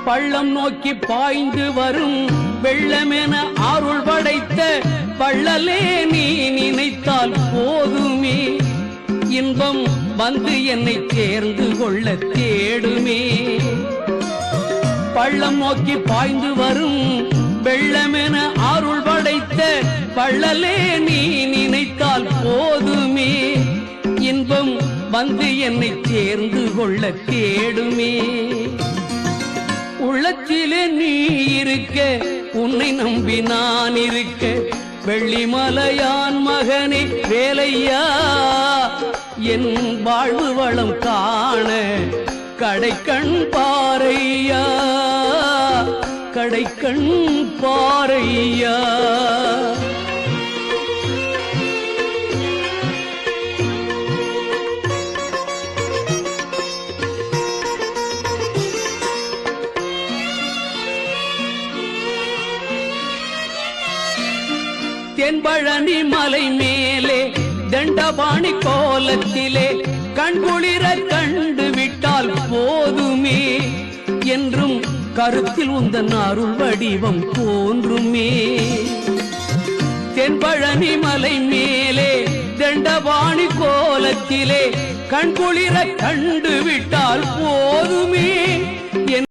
பள்ளம் நோக்கி பாய்ந்து வரும் வெள்ளமென அருள் படைத்த பள்ளலே நீ நினைத்தால் போதுமே, இன்பம் வந்து என்னை சேர்ந்து கொள்ள தேடுமே. பள்ளம் நோக்கி பாய்ந்து வரும் வெள்ளமென அருள் படைத்த பள்ளலே நீ நினைத்தால் போதுமே, இன்பம் வந்து என்னை சேர்ந்து கொள்ள தேடுமே. உள்ளத்திலே நீ இருக்க, உன்னை நம்பி நான் இருக்க, வெள்ளிமலையான் மகனே வேலையா, என் வாழ்வு வளம் காண கடைக்கண் பாரையா, கடைக்கண் பாரையா. தென்பழனி மலை மேலே தண்டபாணி கோலத்திலே கண்குளிர கண்டு விட்டால் போதுமே, என்றும் கருத்தில் உந்தன் அருள் வடிவம் தோன்றுமே. தென்பழனி மலை மேலே தண்டபாணி கோலத்திலே கண்குளிர கண்டு விட்டால் போதுமே,